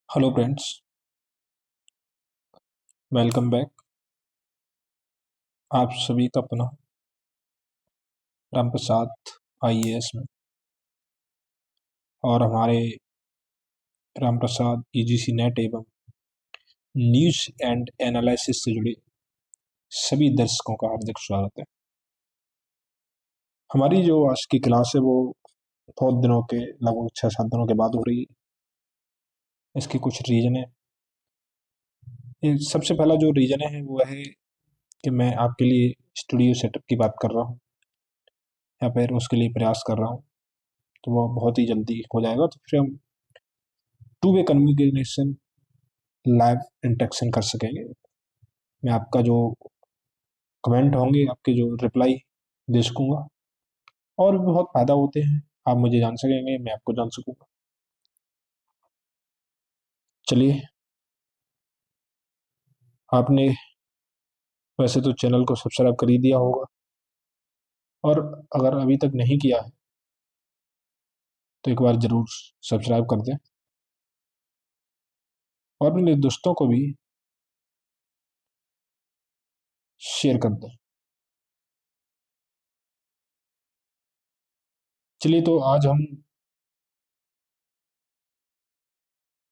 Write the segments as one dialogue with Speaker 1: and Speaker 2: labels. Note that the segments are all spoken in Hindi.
Speaker 1: Hello friends, welcome back. आप सभी का पुनः रामप्रसाद आईएएस में और हमारे रामप्रसाद यूजीसी नेट एवं न्यूज़ एंड एनालिसिस से जुड़े सभी दर्शकों का हार्दिक स्वागत है। हमारी जो आज की क्लास है वो बहुत दिनों के लगभग 6-7 दिनों के बाद हो रही है। इसकी कुछ रीज़न है। सबसे पहला जो रीज़न है वो है कि मैं आपके लिए स्टूडियो सेटअप की बात कर रहा हूँ या फिर उसके लिए प्रयास कर रहा हूँ, तो वह बहुत ही जल्दी हो जाएगा। तो फिर हम two way communication live interaction कर सकेंगे। मैं आपका जो कमेंट होंगे, आपके जो रिप्लाई दे सकूँगा और भी बहुत फ़ायदा होते हैं। आप मुझे जान सकेंगे, मैं आपको जान सकूँगा। चलिए, आपने वैसे तो चैनल को सब्सक्राइब कर ही दिया होगा और अगर अभी तक नहीं किया है तो एक बार ज़रूर सब्सक्राइब कर दें और अपने दोस्तों को भी शेयर कर दें। चलिए, तो आज हम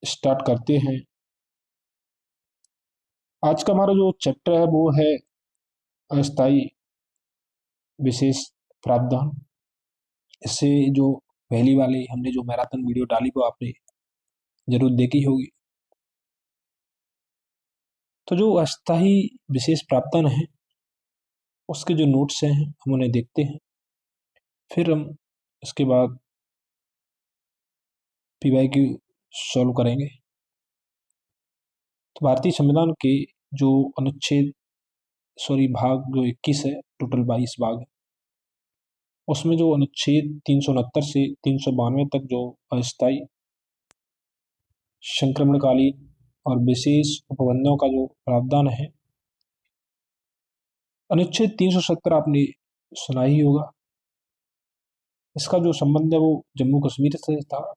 Speaker 1: स्टार्ट करते हैं। आज का हमारा जो चैप्टर है वो है अस्थाई विशेष प्रावधान। इससे जो पहली वाली हमने जो मैराथन वीडियो डाली वो आपने जरूर देखी होगी। तो जो अस्थाई विशेष प्रावधान है उसके जो नोट्स हैं हम उन्हें देखते हैं, फिर हम इसके बाद पीवाईक्यू सॉल्व करेंगे। तो भारतीय संविधान के जो अनुच्छेद भाग जो 21 है, टोटल 22 भाग है, उसमें जो अनुच्छेद 369 से 392 तक जो अस्थाई, संक्रमणकालीन और विशेष उपबंधों का जो प्रावधान है, अनुच्छेद 370 आपने सुना ही होगा। इसका जो संबंध है वो जम्मू कश्मीर से था,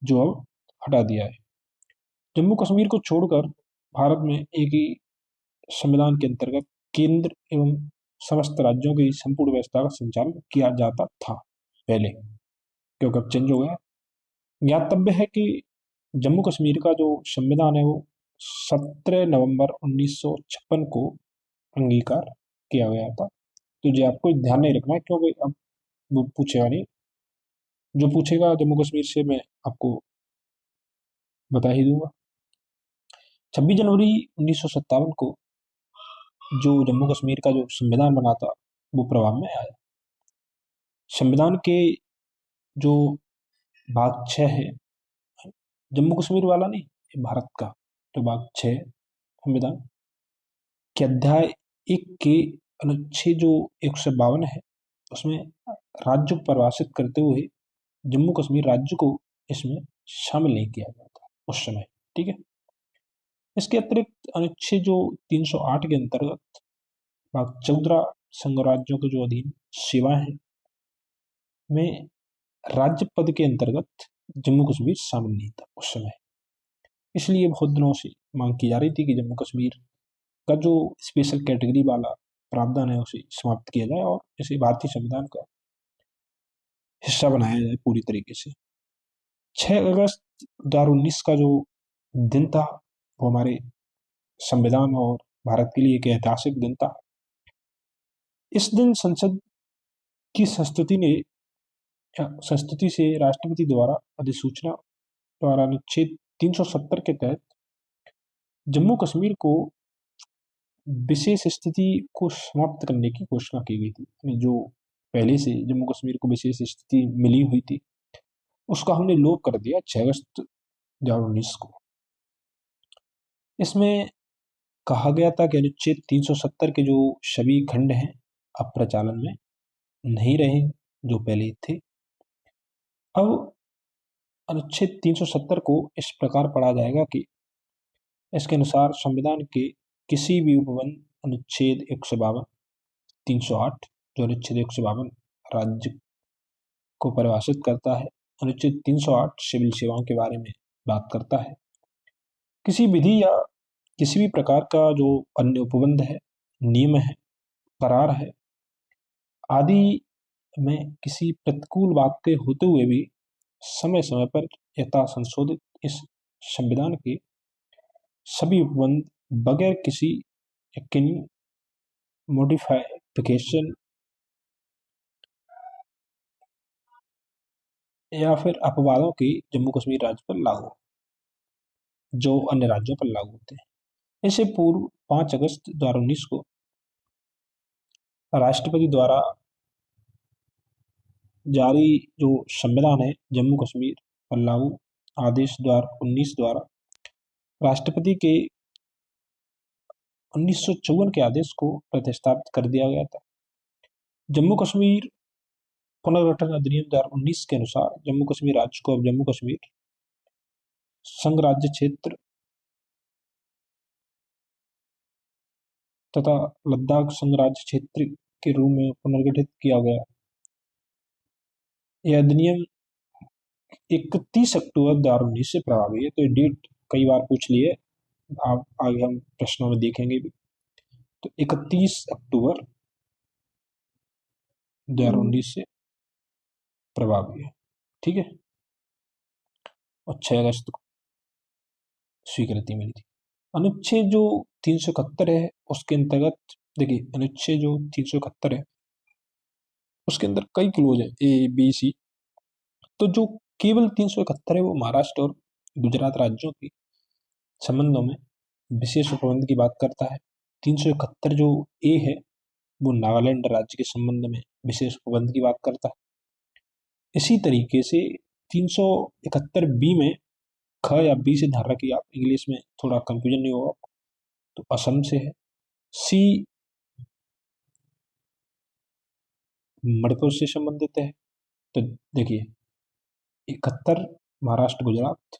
Speaker 1: जो अब हटा दिया है। जम्मू कश्मीर को छोड़कर भारत में एक ही संविधान के अंतर्गत केंद्र एवं समस्त राज्यों की संपूर्ण व्यवस्था का संचालन किया जाता था पहले, क्योंकि अब चेंज हो गया। ज्ञातव्य है कि जम्मू कश्मीर का जो संविधान है वो 17 नवंबर 1956 को अंगीकार किया गया था। तो जो आपको ध्यान नहीं रखना है, क्योंकि अब वो पूछेगा नहीं। जो पूछेगा जम्मू कश्मीर से मैं आपको बता ही दूंगा। 26 जनवरी 1957 को जो जम्मू कश्मीर का जो संविधान बना था वो प्रभाव में आया। संविधान के जो भाग 6 है, जम्मू कश्मीर वाला नहीं, ये भारत का जो भाग 6 संविधान के अध्याय 1 के अनुच्छेद जो 152 है, उसमें राज्य को परिभाषित करते हुए जम्मू कश्मीर राज्य को इसमें शामिल नहीं किया गया था उस समय। ठीक है। इसके अतिरिक्त अनुच्छेद जो 308 के अंतर्गत भाग 14 संघ राज्यों के जो अधीन सेवाएं हैं में राज्य पद के अंतर्गत जम्मू कश्मीर शामिल नहीं था उस समय। इसलिए बहुत दिनों से मांग की जा रही थी कि जम्मू कश्मीर का जो स्पेशल कैटेगरी वाला प्रावधान है उसे समाप्त किया जाए और इसे भारतीय संविधान का हिस्सा बनाया जाए पूरी तरीके से। 6 अगस्त 2019 का जो दिन था वो हमारे संविधान और भारत के लिए एक ऐतिहासिक दिन था। इस दिन संसद की संस्तुति से राष्ट्रपति द्वारा अधिसूचना द्वारा अनुच्छेद 370 के तहत जम्मू कश्मीर को विशेष स्थिति को समाप्त करने की घोषणा की गई थी। यानी जो पहले से जम्मू कश्मीर को विशेष स्थिति मिली हुई थी उसका हमने लोप कर दिया 6 अगस्त 2019 को। इसमें कहा गया था कि अनुच्छेद 370 के जो सभी खंड हैं अब प्रचालन में नहीं रहे जो पहले थे। अब अनुच्छेद 370 को इस प्रकार पढ़ा जाएगा कि इसके अनुसार संविधान के किसी भी उपबंध अनुच्छेद 152, 308 जो अनुच्छेद 152 राज्य को परिभाषित करता है, अनुच्छेद 308 सिविल सेवाओं के बारे में बात करता है। किसी विधि या किसी भी प्रकार का जो अन्य उपबंध है, नियम है, करार है आदि में किसी प्रतिकूल वाक्य होते हुए भी समय समय पर यथा संशोधित इस संविधान के सभी उपबंध बगैर किसी यकीनी मॉडिफिकेशन या फिर अपवादों की जम्मू कश्मीर राज्य पर लागू, जो अन्य राज्यों पर लागू होते हैं। इससे पूर्व 5 अगस्त 2019 को राष्ट्रपति द्वारा जारी जो संविधान है जम्मू कश्मीर पर लागू आदेश द्वारा 19 द्वारा राष्ट्रपति के 1954 के आदेश को प्रतिस्थापित कर दिया गया था। जम्मू कश्मीर पुनर्गठन अधिनियम 2019 के अनुसार जम्मू कश्मीर राज्य को अब जम्मू कश्मीर संघ राज्य क्षेत्र तथा लद्दाख संघ राज्य क्षेत्र के रूप में पुनर्गठित किया गया। यह अधिनियम 31 अक्टूबर 2019 से प्रभावी है। तो ये डेट कई बार पूछ ली है, आप आगे हम प्रश्नों में देखेंगे भी। तो 31 अक्टूबर 2019 से प्रभावी है, ठीक है। और 6 अगस्त को स्वीकृति मिली थी। अनुच्छेद जो 371 है उसके अंतर्गत देखिए, अनुच्छेद जो 371 है उसके अंदर कई क्लोज है, ए बी सी। तो जो केवल 371 है वो महाराष्ट्र और गुजरात राज्यों के संबंधों में विशेष उपबंध की बात करता है। 371 जो ए है वो नागालैंड राज्य के संबंध में विशेष उपबंध की बात करता है। इसी तरीके से 371 बी में ख या बी से ध्यान रखिए, आप इंग्लिश में थोड़ा कंफ्यूजन नहीं होगा। तो असम से है। सी मणिपुर से संबंधित है। तो देखिए 71 महाराष्ट्र गुजरात,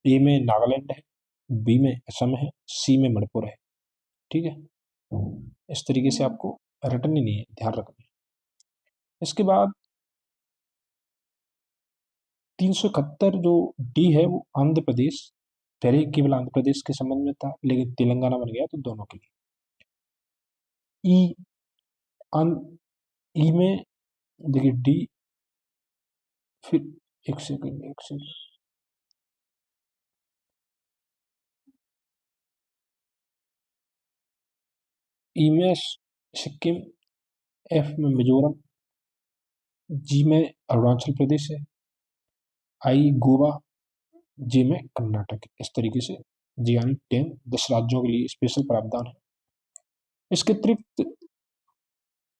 Speaker 1: ए में नागालैंड है, बी में असम है, सी में मणिपुर है, ठीक है। इस तरीके से आपको रटनी नहीं है, ध्यान रखना है। इसके बाद 371 जो डी है वो आंध्र प्रदेश, पहले केवल आंध्र प्रदेश के संबंध में था लेकिन तेलंगाना बन गया तो दोनों के लिए। ई ई में देखिए डी, फिर एक सेकंड ई में सिक्किम, एफ में मिजोरम, जी में अरुणाचल प्रदेश है, आई गोवा, जे में कर्नाटक। इस तरीके से जी यानी 10 राज्यों के लिए स्पेशल प्रावधान है। इसके अतिरिक्त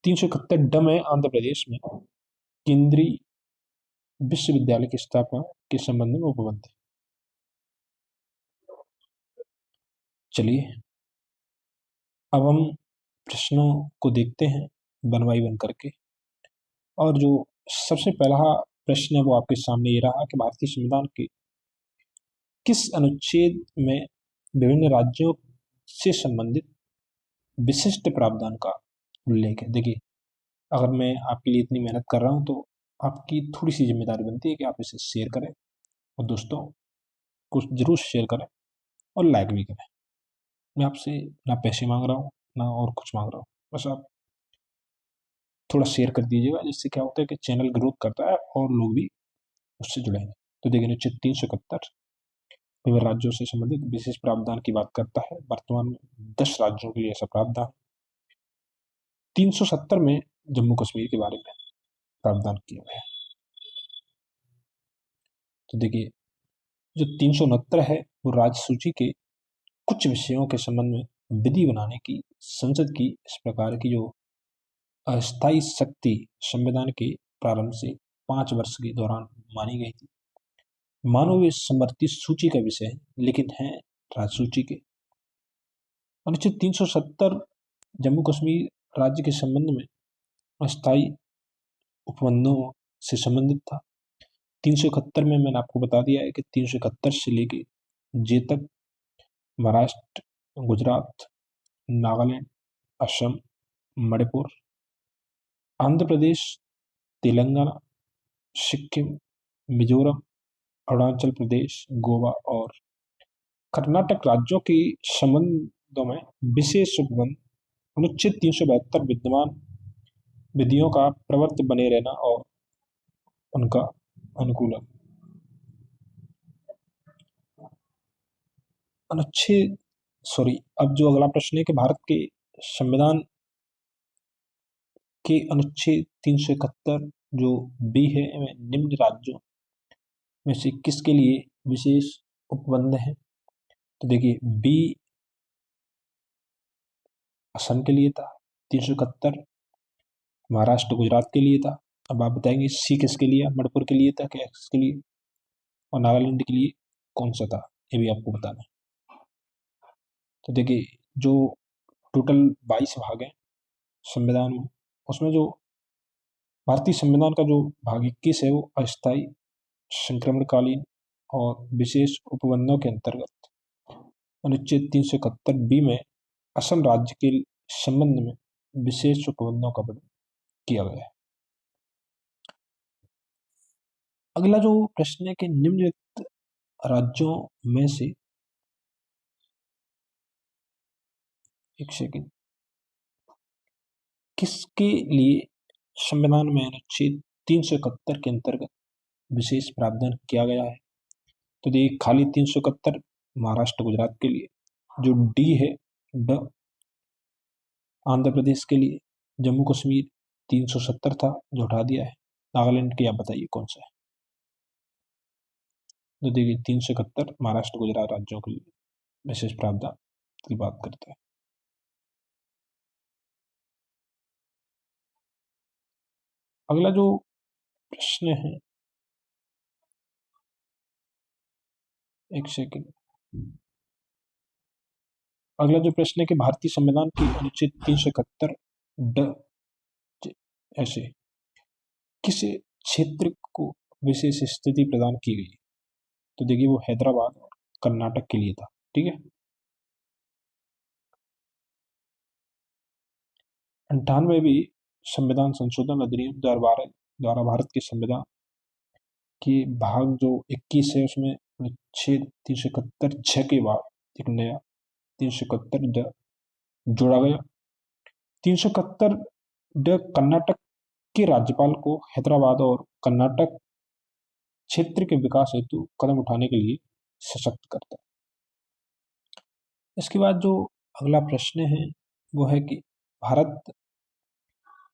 Speaker 1: 371 ड में आंध्र प्रदेश में केंद्रीय विश्वविद्यालय की स्थापना के संबंध में उपबंध है। चलिए अब हम प्रश्नों को देखते हैं वन बाई वन करके। और जो सबसे पहला प्रश्न है वो आपके सामने ये रहा कि भारतीय संविधान के किस अनुच्छेद में विभिन्न राज्यों से संबंधित विशिष्ट प्रावधान का उल्लेख है। देखिए अगर मैं आपके लिए इतनी मेहनत कर रहा हूं तो आपकी थोड़ी सी जिम्मेदारी बनती है कि आप इसे शेयर करें और दोस्तों को जरूर शेयर करें और लाइक भी करें। मैं आपसे ना पैसे मांग रहा हूँ ना और कुछ मांग रहा हूँ, बस आप थोड़ा शेयर कर दीजिएगा, जिससे क्या होता है कि चैनल ग्रोथ करता है और लोग भी उससे जुड़ेंगे। तो देखिए अनुच्छेद 371 विभिन्न राज्यों से संबंधित विशेष प्रावधान की बात करता है। वर्तमान में 10 राज्यों के लिए ऐसा प्रावधान। 370 में जम्मू कश्मीर के बारे में प्रावधान किया गया है। तो देखिए जो 369 है वो राज्य सूची के कुछ विषयों के संबंध में विधि बनाने की संसद की इस प्रकार की जो अस्थायी शक्ति संविधान के प्रारंभ से 5 वर्ष के दौरान मानी गई थी। मानो वे समर्थित सूची का विषय है लेकिन है राज्य सूची के। अनुच्छेद 370 जम्मू कश्मीर राज्य के संबंध में अस्थायी उपबंधों से संबंधित था। 371 में मैंने आपको बता दिया है कि 371 से लेके जे तक महाराष्ट्र, गुजरात, नागालैंड, असम, मणिपुर, आंध्र प्रदेश, तेलंगाना, सिक्किम, मिजोरम, अरुणाचल प्रदेश, गोवा और कर्नाटक राज्यों के संबंधों में विशेष उपबंध अनुच्छेद 372 विद्यमान विधियों का प्रवर्त बने रहना और उनका अनुकूलन। अनुच्छेद अब जो अगला प्रश्न है कि भारत के संविधान के अनुच्छेद 371 जो बी है में निम्न राज्यों में से किसके लिए विशेष उपबंध है? तो देखिए बी असम के लिए था, 371 महाराष्ट्र गुजरात के लिए था। अब आप बताएंगे सी किसके लिए, मणिपुर के लिए था कि एक्स के लिए, और नागालैंड के लिए कौन सा था, ये भी आपको बताना है। तो देखिए जो टोटल 22 भाग हैं संविधान में, उसमें जो भारतीय संविधान का जो भाग 21 है वो अस्थायी, संक्रमणकालीन और विशेष उपबंधों के अंतर्गत अनुच्छेद 371 बी में असम राज्य के संबंध में विशेष उपबंधों का वर्णन किया गया है। अगला जो प्रश्न है कि निम्नलिखित राज्यों में से एक सेकंड किसके लिए संविधान में अनुच्छेद 371 के अंतर्गत विशेष प्रावधान किया गया है? तो देखिए खाली 371 महाराष्ट्र गुजरात के लिए, जो डी है ड आंध्र प्रदेश के लिए, जम्मू कश्मीर 370 था जो हटा दिया है, नागालैंड के आप बताइए कौन सा है? तो देखिए 371 महाराष्ट्र गुजरात राज्यों के लिए विशेष प्रावधान की बात करते हैं। अगला जो प्रश्न है, एक सेकंड, अगला जो प्रश्न है कि भारतीय संविधान के अनुच्छेद 371 ड ऐसे किस क्षेत्र को विशेष स्थिति प्रदान की गई? तो देखिए वो हैदराबाद और कर्नाटक के लिए था। ठीक है, 98वीं संविधान संशोधन अधिनियम 2012 द्वारा भारत के संविधान के भाग जो 21 है उसमें अनुच्छेद 371 छ के बाद एक नया 371 ड जोड़ा गया। 371 ड कर्नाटक के राज्यपाल को हैदराबाद और कर्नाटक क्षेत्र के विकास हेतु कदम उठाने के लिए सशक्त करता है। इसके बाद जो अगला प्रश्न है वो है कि भारत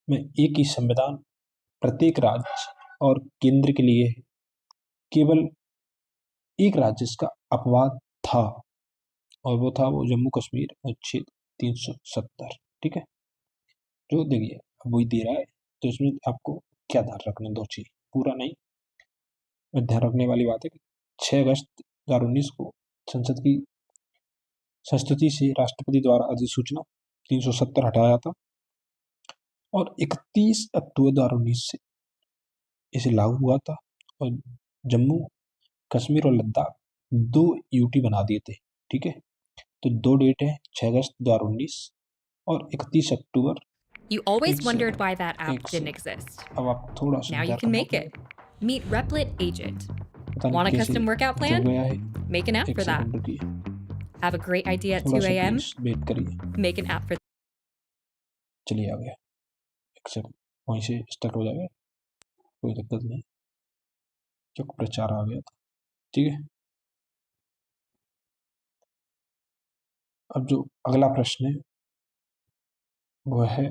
Speaker 1: में एक ही संविधान प्रत्येक राज्य और केंद्र के लिए है, केवल एक राज्य इसका अपवाद था और वो था वो जम्मू कश्मीर अनुच्छेद 370। ठीक है, जो देखिए अब वही दे रहा है, तो इसमें आपको क्या ध्यान रखना, दो चीज, पूरा नहीं, ध्यान रखने वाली बात है कि 6 अगस्त 2019 को संसद की संस्तुति से राष्ट्रपति द्वारा अधिसूचना 370 हटाया था और 31 अक्टूबर 2019 से इसे लागू हुआ था और जम्मू कश्मीर और लद्दाख 2 यूटी बना दिए थे। ठीक है, तो 2 डेट है 6 अगस्त 2019 और 31 अक्टूबर।
Speaker 2: You always wondered why that app didn't exist.
Speaker 1: अब आप थोड़ा सा
Speaker 2: Now you can make it. Meet Replit Agent. Want a custom workout plan? Make an app for that. Have a great idea at 2 a.m.?
Speaker 1: Wait करिए,
Speaker 2: Make an app for
Speaker 1: चलिए आ गया, एक सेकंड, वहीं से स्टार्ट हो जाएगा, कोई दिक्कत नहीं, चुक प्रचार आ गया था। ठीक है, अब जो अगला प्रश्न है वो है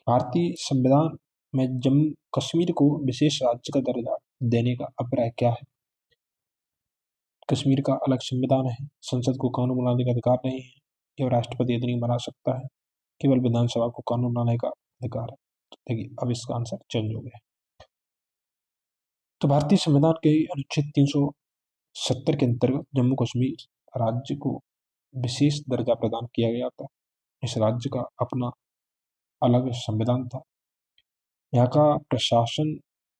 Speaker 1: भारतीय संविधान में जम्मू कश्मीर को विशेष राज्य का दर्जा देने का अभिप्राय क्या है? कश्मीर का अलग संविधान है, संसद को कानून बनाने का अधिकार नहीं है, यह राष्ट्रपति अधिनियम बना सकता है, केवल विधानसभा को कानून बनाने का अधिकार है। तो देखिए अब इसका आंसर चेंज हो गया। तो भारतीय संविधान के अनुच्छेद 370 के अंतर्गत जम्मू कश्मीर राज्य को विशेष दर्जा प्रदान किया गया था। इस राज्य का अपना अलग संविधान था, यहाँ का प्रशासन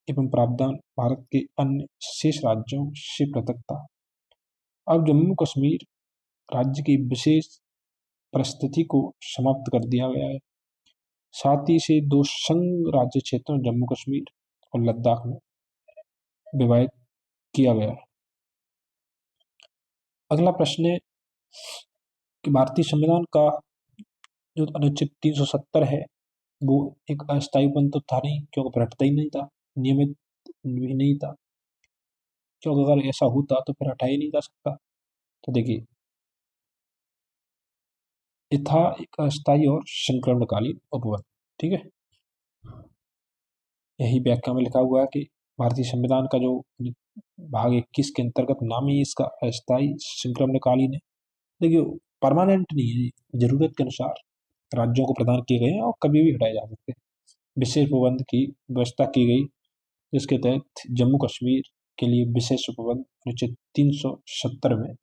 Speaker 1: एवं प्रावधान भारत के अन्य शेष राज्यों से पृथक था। अब जम्मू कश्मीर राज्य की विशेष परिस्थिति को समाप्त कर दिया गया है, साथ ही से 2 संघ राज्य क्षेत्रों जम्मू कश्मीर और लद्दाख में विभाजित किया गया है। अगला प्रश्न है कि भारतीय संविधान का जो अनुच्छेद 370 है वो एक अस्थायी बंद तो था नहीं, क्योंकि फिर हटता ही नहीं था, नियमित भी नहीं था, क्योंकि अगर ऐसा होता तो फिर हटाया ही नहीं जा सकता। तो देखिए, ये था एक अस्थायी और संक्रमणकालीन उपबंध। ठीक है, यही व्याख्या में लिखा हुआ है कि भारतीय संविधान का जो भाग 21 के अंतर्गत नाम ही इसका अस्थायी संक्रमणकालीन है। देखिए, परमानेंट नहीं है, जरूरत के अनुसार राज्यों को प्रदान किए गए हैं और कभी भी हटाए जा सकते हैं। विशेष उपबंध की व्यवस्था की गई, जिसके तहत जम्मू कश्मीर के लिए विशेष उपबंध अनुच्छेद 370 में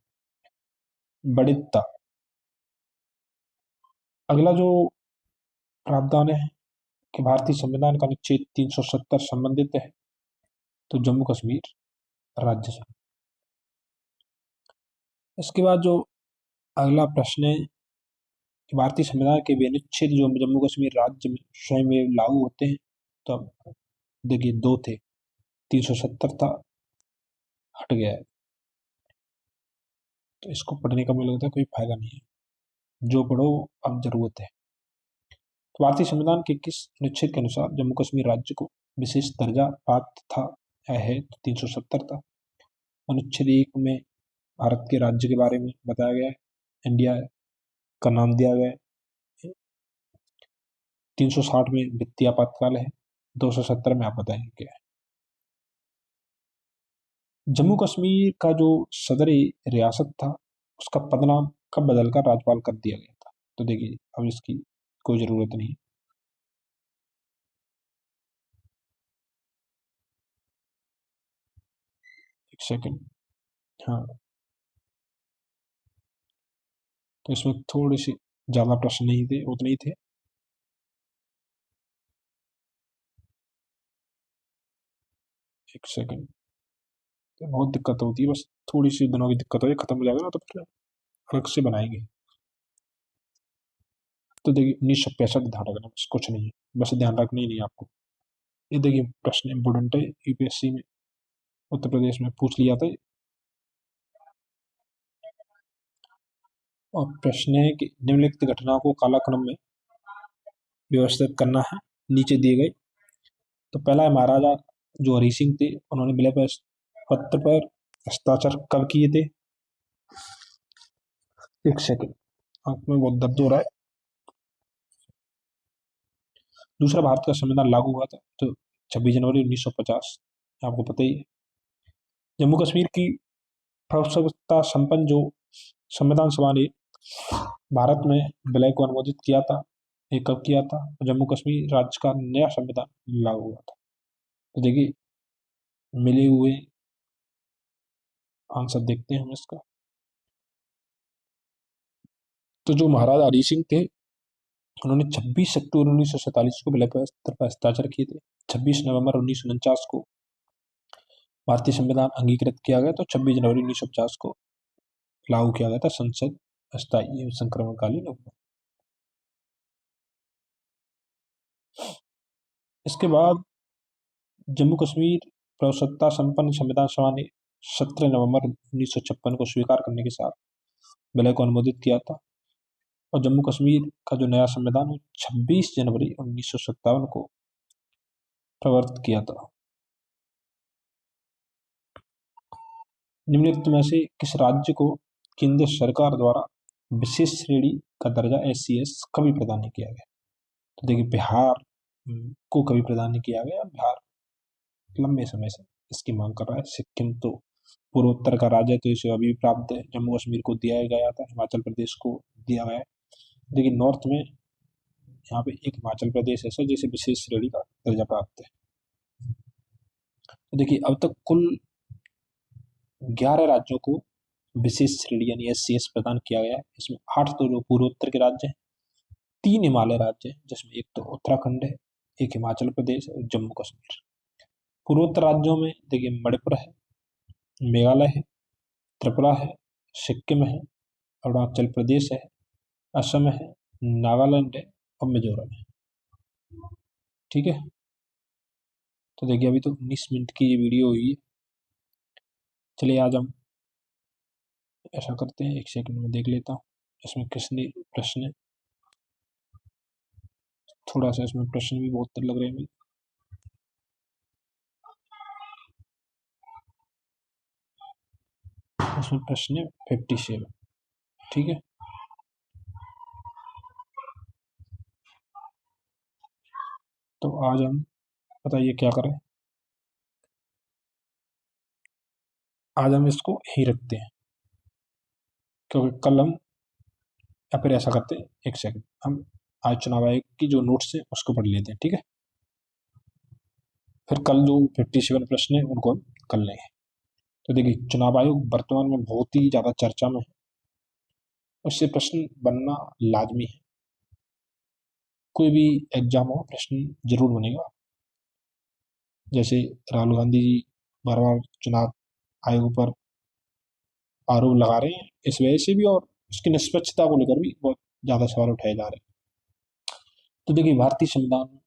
Speaker 1: बढ़ित। अगला जो प्रावधान है कि भारतीय संविधान का अनुच्छेद 370 संबंधित है तो जम्मू कश्मीर राज्य से। इसके बाद जो अगला प्रश्न है कि भारतीय संविधान के भी अनुच्छेद जो जम्मू कश्मीर राज्य में स्वयं में लागू होते हैं, तो अब देखिए 2 थे, 370 था, हट गया है, तो इसको पढ़ने का मुझे लगता है कोई फायदा नहीं है, जो पढ़ो अब जरूरत है। तो भारतीय संविधान के किस अनुच्छेद के अनुसार जम्मू कश्मीर राज्य को विशेष दर्जा प्राप्त था है, तो 370 था। अनुच्छेद 1 में भारत के राज्य के बारे में बताया गया है, इंडिया का नाम दिया गया है। 360 में वित्तीय आपातकाल है, 270 में आप बताएंगे क्या है। जम्मू कश्मीर का जो सदरी रियासत था उसका पदनाम कब बदलकर राज्यपाल कर दिया गया था, तो देखिए अब इसकी कोई जरूरत नहीं। एक सेकंड, हाँ, तो इसमें थोड़ी सी ज्यादा प्रश्न नहीं थे, उतने ही थे। एक सेकंड, तो बहुत दिक्कत होती है, बस थोड़ी सी दिनों की दिक्कत हो, खत्म हो जाएगा ना तो फिर अलग से बनाएंगे। तो देखिए 1965 ध्यान रखना, बस कुछ नहीं है, बस ध्यान रखना ही नहीं आपको। ये देखिए प्रश्न इम्पोर्टेंट है, यूपीएससी में उत्तर प्रदेश में पूछ लिया था। और प्रश्न है कि निम्नलिखित घटनाओं को कालक्रम में व्यवस्थित करना है, नीचे दिए गए। तो पहला है महाराजा जो हरि सिंह थे, उन्होंने विलय पत्र पर हस्ताक्षर कब किए थे। एक सेकंड, आंख में बहुत दर्द हो रहा है। दूसरा, भारत का संविधान लागू हुआ था तो 26 जनवरी 1950, आपको पता ही है। जम्मू कश्मीर की प्रभुसत्ता संपन्न जो संविधान सभा ने भारत में विलय को अनुमोदित किया था, ये कब किया था, जम्मू कश्मीर राज्य का नया संविधान लागू हुआ था। तो देखिए मिले हुए आंसर देखते हैं हम इसका। तो जो महाराजा हरि सिंह थे, उन्होंने 26 अक्टूबर 1947 को विलय पत्र पर हस्ताक्षर किए थे। 26 नवंबर 1949 को भारतीय संविधान अंगीकृत किया गया, तो 26 जनवरी 1950 को लागू किया गया था संसद अस्थायी संक्रमणकालीन उपबंध। इसके बाद जम्मू कश्मीर प्रभुसत्ता संपन्न संविधान सभा ने 17 नवंबर 1956 को स्वीकार करने के साथ विलय को अनुमोदित किया था, और जम्मू कश्मीर का जो नया संविधान 26 जनवरी 1957 को प्रवर्तित किया था। निम्नलिखित में से किस राज्य को केंद्र सरकार द्वारा विशेष श्रेणी का दर्जा SCS कभी प्रदान नहीं किया गया, तो देखिए बिहार को कभी प्रदान नहीं किया गया। बिहार लंबे समय से इसकी मांग कर रहा है। सिक्किम तो पूर्वोत्तर का राज्य है, तो इसे अभी प्राप्त है। जम्मू कश्मीर को दिया गया था, हिमाचल प्रदेश को दिया गया है। लेकिन नॉर्थ में यहाँ पे एक हिमाचल प्रदेश ऐसा जिसे विशेष श्रेणी का दर्जा प्राप्त है। तो देखिए अब तक कुल 11 राज्यों को विशेष श्रेणी यानी SCS प्रदान किया गया है। इसमें 8 तो जो पूर्वोत्तर के राज्य हैं, 3 हिमालय राज्य हैं, जिसमें एक तो उत्तराखंड है, एक हिमाचल प्रदेश और जम्मू कश्मीर। पूर्वोत्तर राज्यों में देखिए मणिपुर है, मेघालय है, त्रिपुरा है, सिक्किम है, अरुणाचल प्रदेश है, असम है, नागालैंड है और मिजोरम है। ठीक है, तो देखिए अभी तो 19 मिनट की ये वीडियो हुई है। चलिए आज हम ऐसा करते हैं, 1 सेकंड में देख लेता हूँ इसमें किसने प्रश्न है। थोड़ा सा इसमें प्रश्न भी बहुत लग रहे हैं। इसमें प्रश्न है 57। ठीक है, तो आज हम बताइए क्या करें। आज हम इसको ही रखते हैं क्योंकि कल हम, या फिर ऐसा करते हैं 1 सेकंड, हम आज चुनाव आयोग की जो नोट्स है उसको पढ़ लेते हैं। ठीक है, फिर कल जो 57 प्रश्न है उनको हम कर लेंगे। तो देखिए, चुनाव आयोग वर्तमान में बहुत ही ज़्यादा चर्चा में है, उससे प्रश्न बनना लाजमी है। कोई भी एग्जाम हो प्रश्न जरूर बनेगा। जैसे राहुल गांधी जी बार बार चुनाव आयोग पर आरोप लगा रहे हैं, इस वजह से भी और उसकी निष्पक्षता को लेकर भी बहुत ज़्यादा सवाल उठाए जा रहे हैं। तो देखिए, भारतीय संविधान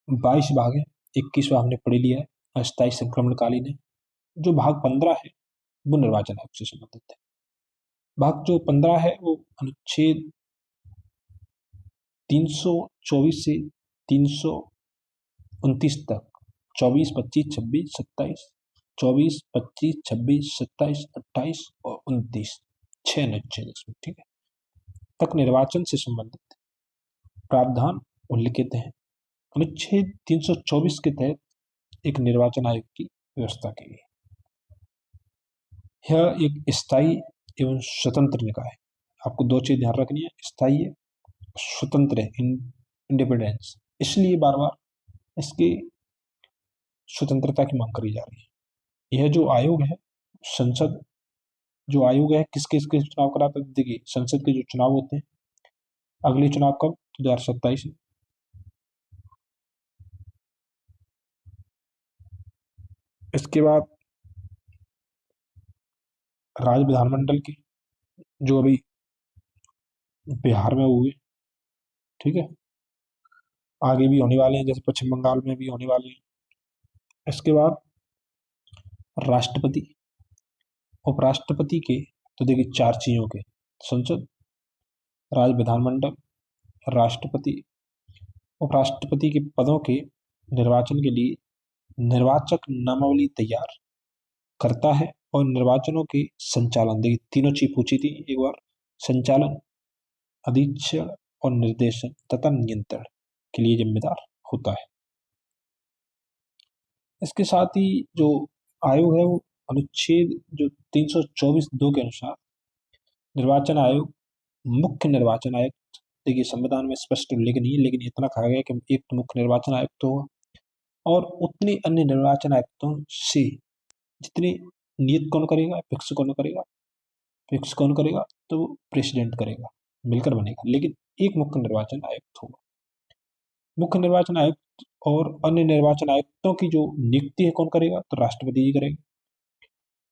Speaker 1: 22 भाग है, 21वां हमने पढ़ लिया है, अस्थायी संक्रमणकालीन है। जो भाग 15 है वो निर्वाचन आयोग से संबंधित है। भाग जो 15 है वो अनुच्छेद 324 से 329 तक, 24, 25, 26, 27, 24, 25, 26, 27, 28 और 29, 6 अनुच्छेद इसमें, ठीक है, तक निर्वाचन से संबंधित प्रावधान उल्लिखित हैं। अनुच्छेद 324 के तहत एक निर्वाचन आयोग की व्यवस्था की गई। यह एक स्थायी एवं स्वतंत्र निकाय है। आपको दो चीज ध्यान रखनी है, स्थायी है, स्वतंत्र है, इंडिपेंडेंस। इसलिए बार बार इसकी स्वतंत्रता की मांग करी जा रही है। यह जो आयोग है, संसद जो आयोग है, किसके किसके चुनाव कराता है। देखिए, संसद के जो चुनाव होते हैं, अगले चुनाव कब, 2027 में। इसके बाद राज्य विधानमंडल के जो अभी बिहार में हुए, ठीक है, आगे भी होने वाले हैं, जैसे पश्चिम बंगाल में भी होने वाले हैं। इसके बाद राष्ट्रपति, उपराष्ट्रपति के, तो देखिए 4 चीजों के, संसद, राज्य विधानमंडल, राष्ट्रपति, उपराष्ट्रपति के पदों के निर्वाचन के लिए निर्वाचक नामावली तैयार करता है और निर्वाचनों के संचालन, देखिए तीनों चीज पूछी थी एक बार, संचालन, अधीक्षण और निर्देशन तथा नियंत्रण के लिए जिम्मेदार होता है। इसके साथ ही जो आयोग है वो अनुच्छेद जो 324(2) के अनुसार निर्वाचन आयोग मुख्य निर्वाचन आयुक्त, देखिए संविधान में स्पष्ट उल्लेख नहीं है, लेकिन इतना कहा गया कि एक मुख्य निर्वाचन आयुक्त होगा और उतने अन्य निर्वाचन आयुक्तों से, जितने नियुक्त कौन करेगा, फिक्स कौन करेगा, तो प्रेसिडेंट करेगा, मिलकर बनेगा, लेकिन एक मुख्य निर्वाचन आयुक्त होगा। मुख्य निर्वाचन आयुक्त और अन्य निर्वाचन आयुक्तों की जो नियुक्ति है कौन करेगा, तो राष्ट्रपति जी करेंगे।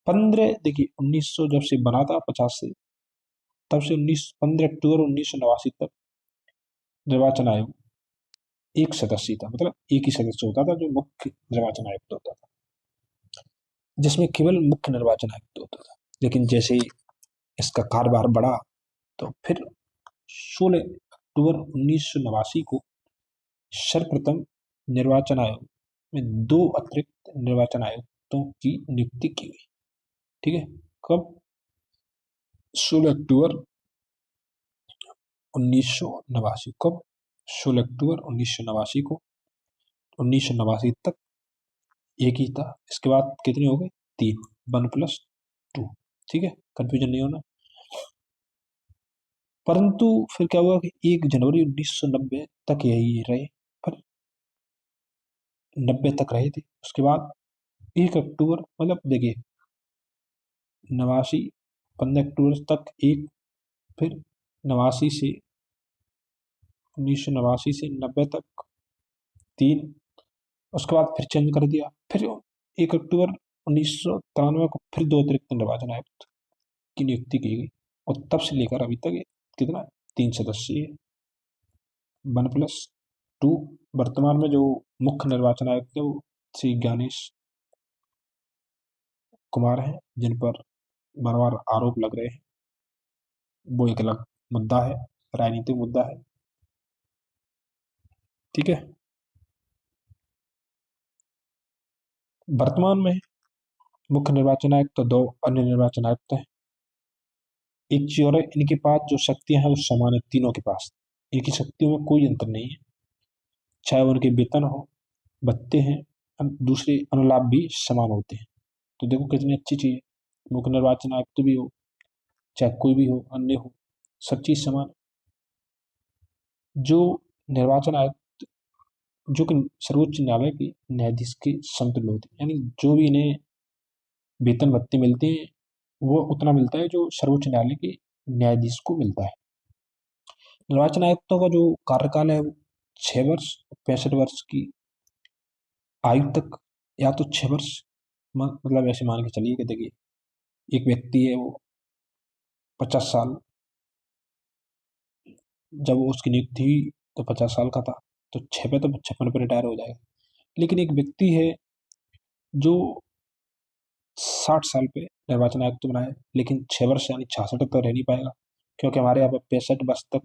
Speaker 1: 15, देखिए 1900 जब से बना था 50 से, तब से 15 अक्टूबर 1989 तक निर्वाचन आयोग एक सदस्य था, मतलब एक ही सदस्य होता था जो मुख्य निर्वाचन आयुक्त होता था, जिसमें केवल मुख्य निर्वाचन आयुक्त होता था। लेकिन जैसे इसका कार्यभार बढ़ा तो फिर 16 अक्टूबर 1989 को सर्वप्रथम निर्वाचन आयोग में 2 अतिरिक्त निर्वाचन आयुक्तों की नियुक्ति की गई। ठीक है, कब, 16 अक्टूबर 1989, कब, 16 अक्टूबर 1989 को, 1989 तक एक ही था। इसके बाद कितने हो गए, 3, 1+2, ठीक है, कंफ्यूजन नहीं होना। परंतु फिर क्या हुआ कि 1 जनवरी 1990 तक यही रहे, पर 90 तक रहे थे। उसके बाद 1 अक्टूबर, मतलब देखिए 89, 15 अक्टूबर तक एक, फिर 89 से 1989 से 90 तक 3, उसके बाद फिर चेंज कर दिया, फिर 1 अक्टूबर 1993 को फिर 2 अतिरिक्त निर्वाचन आयुक्त की नियुक्ति की गई और तब से लेकर अभी तक कितना, 3 सदस्य, 1+2। वर्तमान में जो मुख्य निर्वाचन आयुक्त है वो श्री ज्ञानेश कुमार हैं जिन पर बार बार आरोप लग रहे हैं, वो एक अलग मुद्दा है, राजनीतिक मुद्दा है। ठीक है। वर्तमान में मुख्य निर्वाचन आयुक्त तो 2 अन्य निर्वाचन आयुक्त हैं। एक चीज और है, इनके पास जो शक्तियां हैं वो समान है तीनों के पास। इनकी शक्तियों में कोई अंतर नहीं है, चाहे उनके वेतन हो, भत्ते हैं, दूसरे अनुलाभ भी समान होते हैं। तो देखो कितनी अच्छी चीज है, मुख्य निर्वाचन आयुक्त भी हो, चाहे कोई भी हो, अन्य हो, सब चीज समान। जो निर्वाचन आयुक्त, जो कि सर्वोच्च न्यायालय के न्यायाधीश के समतुल्य होते हैं, यानी जो भी इन्हें वेतन भत्ते मिलते हैं वो उतना मिलता है जो सर्वोच्च न्यायालय के न्यायाधीश को मिलता है। निर्वाचन आयुक्तों का जो कार्यकाल है वो 6 वर्ष 65 वर्ष की आयु तक, या तो 6 वर्ष, मतलब ऐसे मान के चलिए कि देखिए एक व्यक्ति है वो 50 साल, जब उसकी नियुक्ति हुई तो 50 साल का था, तो 6 पे तो 56 पे रिटायर हो जाएगा। लेकिन एक व्यक्ति है जो 60 साल पे निर्वाचन आयुक्त तो बनाए, लेकिन 6 वर्ष यानी 66 तक तो रह नहीं पाएगा, क्योंकि हमारे यहाँ पे 65 वर्ष तक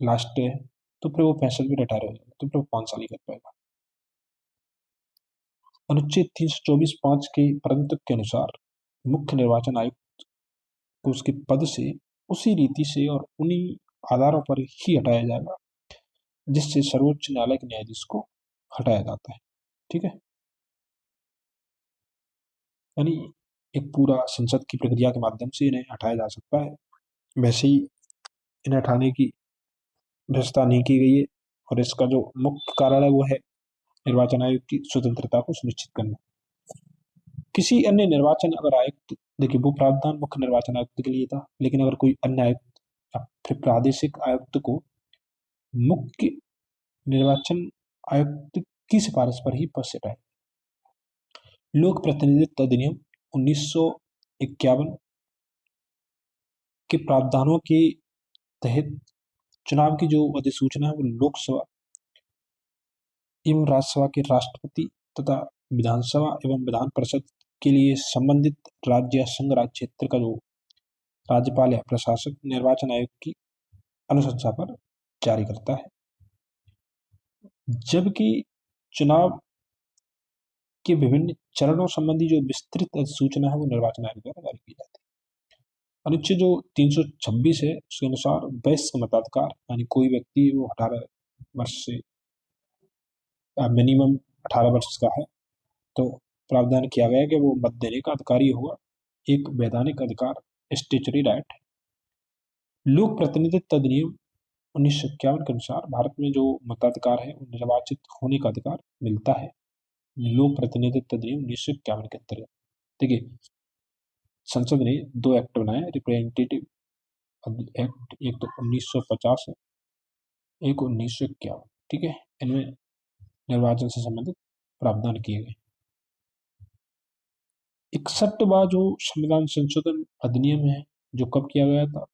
Speaker 1: लास्ट है, तो फिर वो 65 में रिटायर हो जाएगा, तो फिर वो 5 साल ही कर पाएगा। अनुच्छेद 324(5) के परंतक के अनुसार मुख्य निर्वाचन आयुक्त को उसके पद से उसी रीति से और उन्हीं आधारों पर ही हटाया जाएगा जिससे सर्वोच्च न्यायालय के न्यायाधीश को हटाया जाता है। ठीक है। यानी एक पूरा संसद की प्रक्रिया के माध्यम से इन्हें हटाया जा सकता है, वैसे ही इन्हें हटाने की व्यवस्था नहीं की गई है। और इसका जो मुख्य कारण है वो है निर्वाचन आयोग की स्वतंत्रता को सुनिश्चित करना। किसी अन्य निर्वाचन अगर आयुक्त, देखिए वो प्रावधान मुख्य निर्वाचन आयुक्त के लिए था, लेकिन अगर कोई अन्य आयुक्त या फिर प्रादेशिक आयुक्त को मुख्य निर्वाचन आयुक्त की सिफारिश पर ही पद से हटाए। लोक प्रतिनिधित्व अधिनियम 1951 के प्रावधानों के तहत चुनाव की जो अधिसूचना है वो लोकसभा एवं राज्यसभा के राष्ट्रपति तथा विधानसभा एवं विधान परिषद के लिए संबंधित राज्य या संघ राज्य क्षेत्र का जो राज्यपाल या प्रशासक निर्वाचन आयोग की अनुशंसा पर जारी करता है, जबकि चुनाव के विभिन्न चरणों संबंधी जो विस्तृत अधिसूचना है वो निर्वाचन आयोग द्वारा जारी की जाती है। अनुच्छेद जो 326 है उसके अनुसार वयस्क मताधिकार, यानी कोई व्यक्ति वो 18 वर्ष से मिनिमम 18 वर्ष का है, तो प्रावधान किया गया कि वो मत देने का अधिकारी होगा, एक वैधानिक अधिकार, स्टेचुरी राइट है। लोक प्रतिनिधित्व अधिनियम 1951 के अनुसार भारत में जो मताधिकार है वो निर्वाचित होने का अधिकार मिलता है। लोक प्रतिनिधित्व अधिनियम 1951 के अंतर्गत देखिए संसद ने 2 एक्ट बनाए, रिप्रेजेंटेटिव एक्ट, एक तो 1950 है, एक 1951। ठीक है। इनमें निर्वाचन से संबंधित प्रावधान किए गए। 61वां जो संविधान संशोधन अधिनियम है जो कब किया गया था,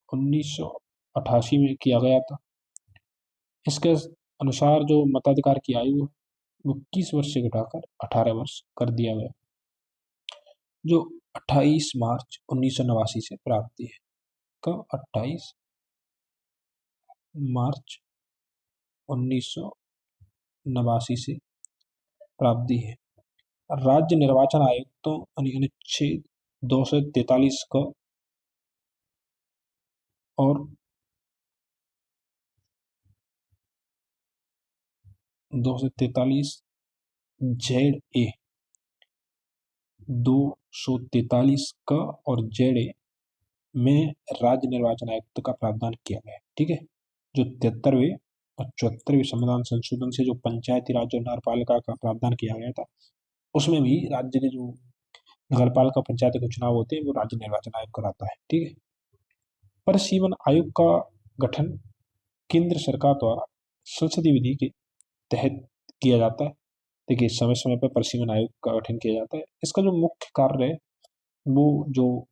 Speaker 1: 1988 में किया गया था। इसके अनुसार जो मताधिकार की आयु है वो 21 वर्ष से घटाकर 18 वर्ष कर दिया गया, जो 28 मार्च 1989 से प्राप्त है। कब? 28 मार्च 1989 से प्राप्ति है। राज्य निर्वाचन आयुक्तों अनुच्छेद 243 का और 243 जेड ए, 243 का और जेड ए में राज्य निर्वाचन आयुक्त का प्रावधान किया गया है। ठीक है। जो 73वें और 74वें संविधान संशोधन से जो पंचायती राज और नगरपालिका का प्रावधान किया गया था, उसमें भी राज्य के जो नगरपालिका पंचायत के चुनाव होते हैं वो राज्य निर्वाचन आयोग कराता है। ठीक है। परिसीमन आयोग का गठन केंद्र सरकार द्वारा संसदीय विधि के तहत किया जाता है। देखिए समय समय पर परिसीमन आयोग का गठन किया जाता है। इसका जो मुख्य कार्य है वो जो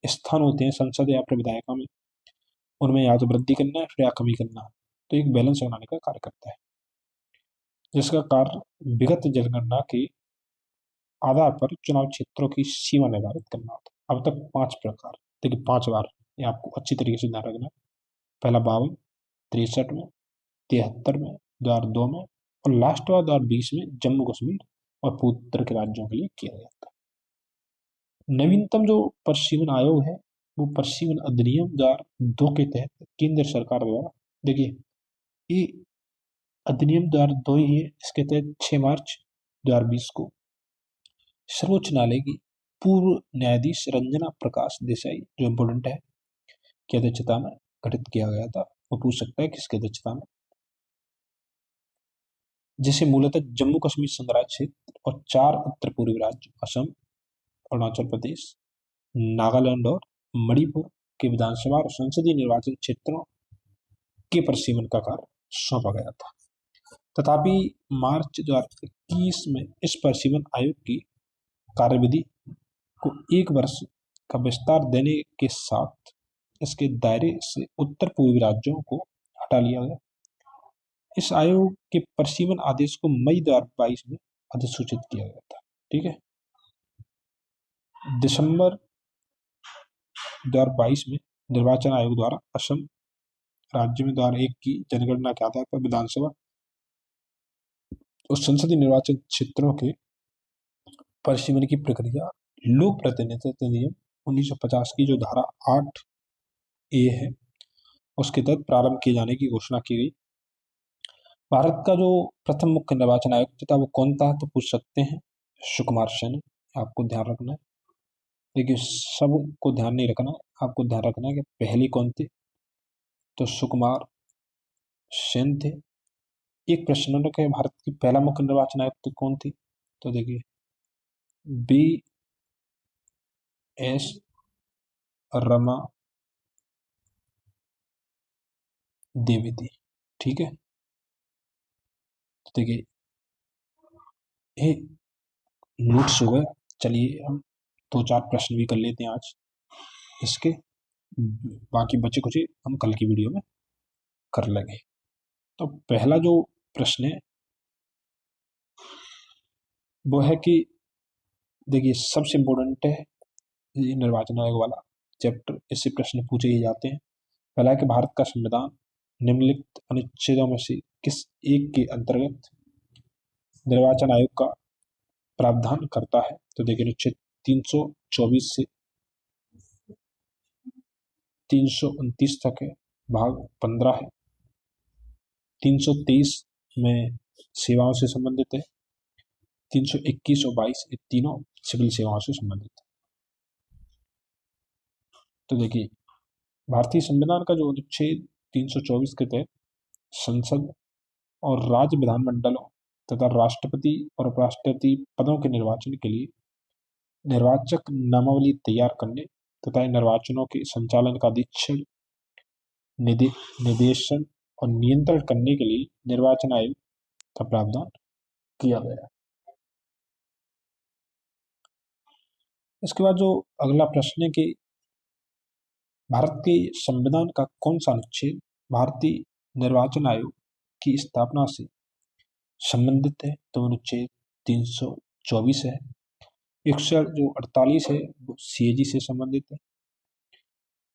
Speaker 1: स्थान होते हैं संसद या फिर विधायिका में, उनमें या तो वृद्धि करना है फिर या कमी करना, तो एक बैलेंस बनाने का कार्य करता है, जिसका कार्य विगत जनगणना के आधार पर चुनाव क्षेत्रों की सीमा निर्धारित करना होता है। अब तक 5 प्रकार, देखिए 5 बार, ये आपको अच्छी तरीके से ध्यान रखना है। पहला 52, 63 में, 73 में, 2002 में और लास्ट बार 2020 में जम्मू कश्मीर और पूर्वोत्तर के राज्यों के लिए किया गया था। नवीनतम जो परिसीमन आयोग है वो परिसीमन अधिनियम 2002 के तहत केंद्र सरकार द्वारा, देखिए ये अधिनियम 2002 ही है, इसके तहत 6 मार्च 2020 को सर्वोच्च न्यायालय की पूर्व न्यायाधीश रंजना प्रकाश देसाई, जो इम्पोर्टेंट है, की अध्यक्षता में गठित किया गया था। वो पूछ सकता है किसकी अध्यक्षता में, जिसे मूलतः जम्मू कश्मीर संघराज्य क्षेत्र और 4 उत्तर पूर्वी राज्य असम, अरुणाचल प्रदेश, नागालैंड और मणिपुर के विधानसभा और संसदीय निर्वाचन क्षेत्रों के परिसीमन का कार्य सौंपा गया था। तथापि मार्च 2021 में इस परिसीमन आयोग की कार्यविधि को 1 वर्ष का विस्तार देने के साथ इसके दायरे से उत्तर पूर्वी राज्यों को हटा लिया गया। इस आयोग के परिसीमन आदेश को मई 2022 में अधिसूचित किया गया था। ठीक है, दिसंबर 2022 में निर्वाचन आयोग द्वारा असम राज्य में 2001 की जनगणना के आधार पर विधानसभा और संसदीय निर्वाचन क्षेत्रों के परिसीमन की प्रक्रिया लोक प्रतिनिधित्व नियम 1950 की जो धारा 8A है उसके तहत प्रारंभ किए जाने की घोषणा की गई। भारत का जो प्रथम मुख्य निर्वाचन आयुक्त था वो कौन था, तो पूछ सकते हैं, सुकुमार सेन। आपको ध्यान रखना है, देखिए सबको ध्यान नहीं रखना, आपको ध्यान रखना है कि पहली कौन थी, तो सुकुमार सेन थे। एक प्रश्न है भारत की पहला मुख्य निर्वाचन आयुक्त कौन थी, तो देखिए BS रमा देवी थी। ठीक है, तो देखिए ये नोट्स हो गए। चलिए हम 2-4 प्रश्न भी कर लेते हैं आज इसके, बाकी बचे कुछ हम कल की वीडियो में कर लेंगे। तो पहला जो प्रश्न है वो है कि देखिए सबसे इम्पोर्टेंट है ये निर्वाचन आयोग वाला चैप्टर, इससे प्रश्न पूछे ही जाते हैं। पहला है कि भारत का संविधान निम्नलिखित अनुच्छेदों में से किस एक के अंतर्गत निर्वाचन आयोग का प्रावधान करता है, तो देखिए अनुच्छेद 324 से 329 तक है, भाग 15 है। 323 में सेवाओं से संबंधित है, 321 और 22 ये तीनों सिविल सेवाओं से संबंधित है। तो देखिए भारतीय संविधान का जो अनुच्छेद 324 के तहत संसद और राज्य विधानमंडलों तथा राष्ट्रपति और उपराष्ट्रपति पदों के निर्वाचन के लिए निर्वाचक नामावली तैयार करने तथा निर्वाचनों के संचालन का अधीक्षण, निर्देशन और नियंत्रण करने के लिए निर्वाचन आयोग का प्रावधान किया गया। इसके बाद जो अगला प्रश्न है कि भारत के संविधान का कौन सा अनुच्छेद भारतीय निर्वाचन आयोग की स्थापना से संबंधित है, तो अनुच्छेद 324 है। 148 है वो CAG से संबंधित है।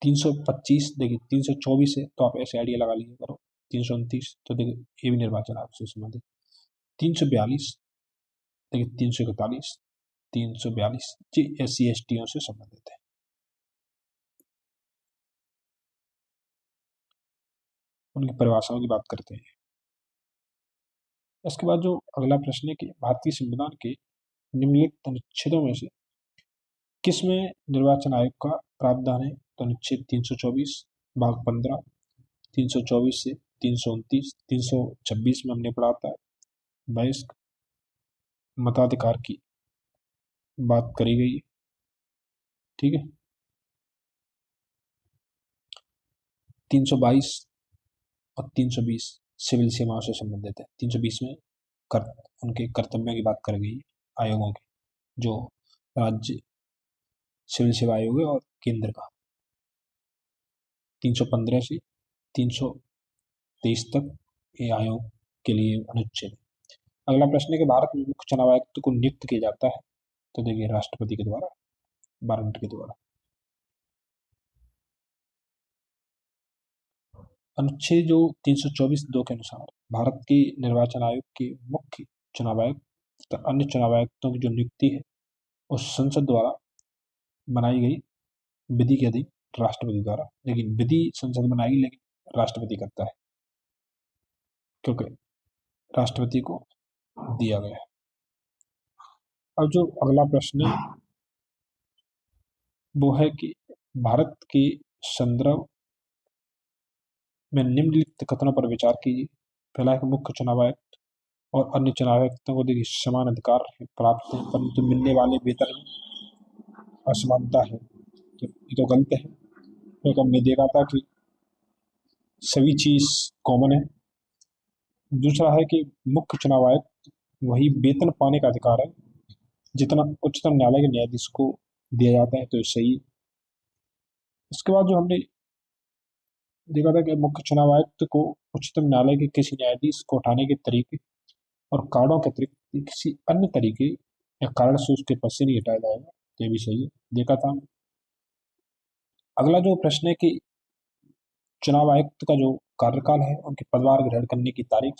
Speaker 1: 325 देखिए 324 है तो आप ऐसे आइडिया लगा लीजिए करो। 329 तो देखिए ये भी निर्वाचन आयोग से संबंधित। 342 देखिए 341, 342 जी SC STओं से संबंधित है। उनकी परिभाषाओं की बात करते हैं। इसके बाद जो अगला प्रश्न है कि भारतीय संविधान के निम्नलिखित अनुच्छेदों में से किसमें निर्वाचन आयोग का प्रावधान है, तो अनुच्छेद 324 भाग 15, 324 से 329, 326 में हमने पढ़ा था वयस्क मताधिकार की बात करी गई है। ठीक है, 322 और 320 सिविल सेवाओं से संबंधित है। 320 में उनके कर्तव्यों की बात कर गई है, आयोगों के, जो राज्य सिविल सेवा आयोग है और केंद्र का। 315 से 323 तक ये आयोग के लिए अनुच्छेद। अगला प्रश्न है कि भारत में मुख्य चुनाव आयुक्त को नियुक्त किया जाता है, तो देखिए राष्ट्रपति के द्वारा, वारंट के द्वारा। अनुच्छेद जो 324(2) के अनुसार भारत के निर्वाचन आयोग के मुख्य चुनाव आयुक्त तथा अन्य चुनाव आयुक्तों की जो नियुक्ति है उस संसद द्वारा बनाई गई विधि के अधीन राष्ट्रपति द्वारा, लेकिन विधि संसद बनाएगी लेकिन राष्ट्रपति करता है, क्योंकि राष्ट्रपति को दिया गया है। अब जो अगला प्रश्न है वो है कि भारत के संदर्भ में निम्नलिखित कथनों पर विचार कीजिए। पहला है कि मुख्य चुनाव आयुक्त और अन्य चुनाव आयुक्तों को देखिए समान अधिकार प्राप्त है, परंतु मिलने वाले वेतन में असमानता है, तो ये तो गलत है, क्योंकि हमने देखा था कि सभी चीज कॉमन है। दूसरा है कि मुख्य चुनाव आयुक्त वही वेतन पाने का अधिकार है जितना उच्चतम न्यायालय के न्यायाधीश को दिया जाता है, तो ये सही है। इसके बाद जो हमने देखा था कि मुख्य चुनाव आयुक्त को उच्चतम न्यायालय के किसी न्यायाधीश को हटाने के तरीके और कारणों के अतिरिक्त किसी अन्य तरीके या कारण से उसके पद से नहीं हटाया जाएगा, तो ये भी सही है, देखा था। अगला जो प्रश्न है कि चुनाव आयुक्त का जो कार्यकाल है उनके पदभार ग्रहण करने की तारीख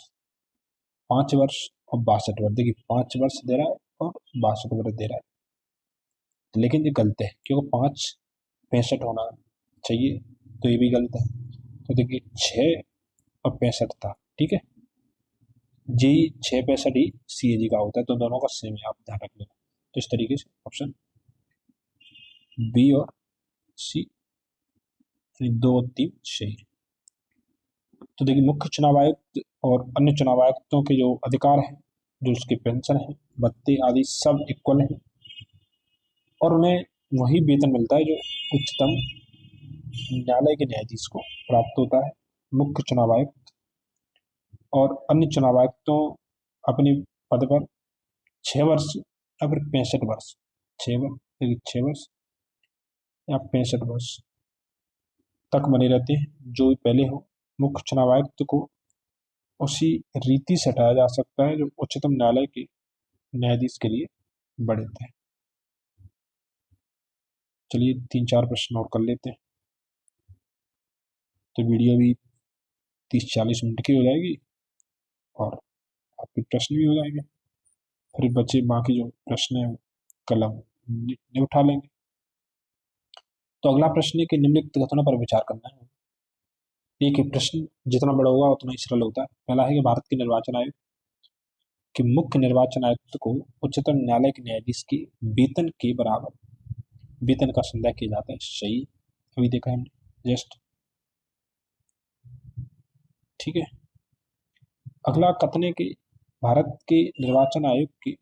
Speaker 1: 5 वर्ष और 62 वर्ष, देखिए 5 वर्ष दे रहा है और 62 वर्ष दे रहा है, लेकिन ये गलत है क्योंकि 5-65 होना चाहिए, तो ये भी गलत है। तो देखिए 6 और 65 था, ठीक है, जी 6-65 ही CAG का होता है, तो दोनों का सेम है, आप ध्यान रख लेना। तो इस तरीके से ऑप्शन बी और सी 2 और 3 सही। तो देखिए मुख्य चुनाव आयुक्त और अन्य चुनाव आयुक्तों के जो अधिकार हैं, जो उसकी पेंशन है, भत्ते आदि सब इक्वल है और उन्हें वही वेतन मिलता है जो उच्चतम न्यायालय के न्यायाधीश को प्राप्त होता है। मुख्य चुनाव आयुक्त और अन्य चुनाव आयुक्तों अपने पद पर 6 वर्ष या फिर 65 वर्ष, 6 वर्ष या 65 वर्ष तक बने रहते हैं, जो पहले हो। मुख्य चुनाव आयुक्त को उसी रीति से हटाया जा सकता है जो उच्चतम न्यायालय के न्यायाधीश के लिए बड़े थे। चलिए 3-4 प्रश्न और कर लेते हैं, तो वीडियो भी 30-40 मिनट की हो जाएगी और आपके प्रश्न भी हो जाएंगे, फिर बच्चे बाकी जो प्रश्न है कल हम उठा लेंगे। तो अगला प्रश्न है कि निम्नलिखित कथनों पर विचार करना है। एक प्रश्न जितना बड़ा होगा उतना ही सरल होता है। पहला है कि भारत के निर्वाचन आयोग के मुख्य निर्वाचन आयुक्त को उच्चतम न्यायालय के न्यायाधीश के वेतन के बराबर वेतन का संदेह किया जाता है, सही, अभी देखा हमने जस्ट, ठीक है। अगला कथन है कि भारत के निर्वाचन आयोग के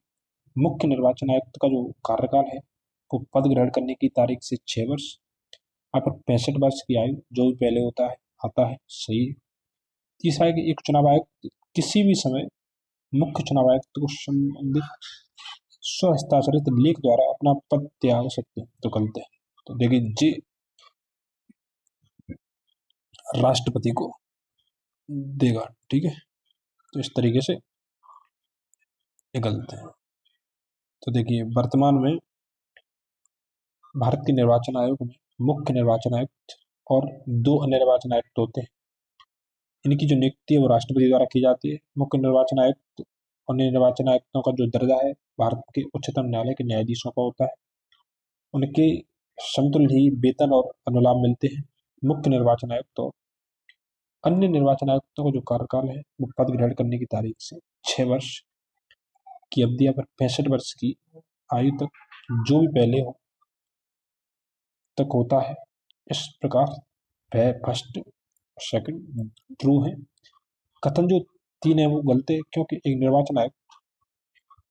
Speaker 1: मुख्य निर्वाचन आयुक्त का जो कार्यकाल है वो पद ग्रहण करने की तारीख से 6 वर्ष या फिर 65 वर्ष की आयु जो भी पहले होता है आता है, सही। तीसरा है कि एक चुनाव आयुक्त किसी भी समय मुख्य चुनाव आयुक्त को संबंधित स्वहस्ताक्षरित लेख द्वारा अपना पद त्याग सकते हैं, तो गलत है। तो देखिए जी राष्ट्रपति को देगा, ठीक है, तो इस तरीके से ये गलत है। तो देखिए वर्तमान में भारत के निर्वाचन आयोग में मुख्य निर्वाचन आयुक्त और 2 अन्य निर्वाचन आयुक्त होते हैं। इनकी जो नियुक्ति है वो राष्ट्रपति द्वारा की जाती है। मुख्य निर्वाचन आयुक्त और निर्वाचन आयुक्तों का जो दर्जा है भारत के उच्चतम न्यायालय के न्यायाधीशों का होता है। उनके समतुल्य ही वेतन और अनुलाभ मिलते हैं। मुख्य निर्वाचन आयुक्त और अन्य निर्वाचन आयुक्तों का जो कार्यकाल है वो पद ग्रहण करने की तारीख से 6 वर्ष की अवधि या फिर 65 वर्ष की आयु तक जो भी पहले हो तक होता है। इस प्रकार फर्स्ट सेकंड ट्रू है। कथन जो 3 है वो गलत है, क्योंकि एक निर्वाचन आयुक्त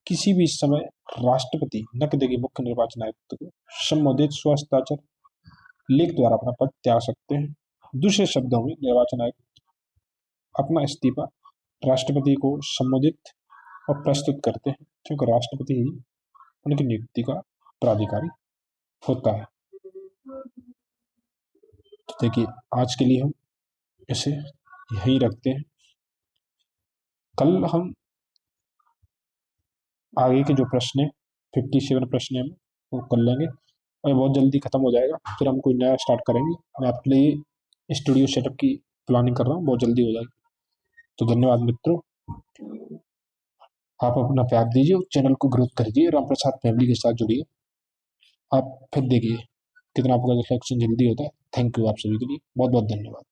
Speaker 1: किसी भी समय राष्ट्रपति न कि देखिए मुख्य निर्वाचन आयुक्त को संबोधित स्वहस्ताक्षर लेख द्वारा अपना पद त्याग सकते हैं। दूसरे शब्दों में निर्वाचन आयुक्त अपना इस्तीफा राष्ट्रपति को संबोधित और प्रस्तुत करते हैं, क्योंकि राष्ट्रपति ही उनकी नियुक्ति का प्राधिकारी होता है। तो देखिए आज के लिए हम इसे यही रखते हैं। कल हम आगे के जो प्रश्न है 57 प्रश्न हैं, वो कर लेंगे और ये बहुत जल्दी खत्म हो जाएगा। फिर हम कोई नया स्टार्ट करेंगे। मैं आपके लिए स्टूडियो सेटअप की प्लानिंग कर रहा हूँ, बहुत जल्दी हो जाएगी। तो धन्यवाद मित्रों, आप अपना प्यार दीजिए, चैनल को ग्रोथ करिए, राम प्रसाद फैमिली के साथ जुड़िए। आप फिर देखिए कितना आपका सिलेक्शन जल्दी होता है। थैंक यू आप सभी के लिए, बहुत बहुत धन्यवाद।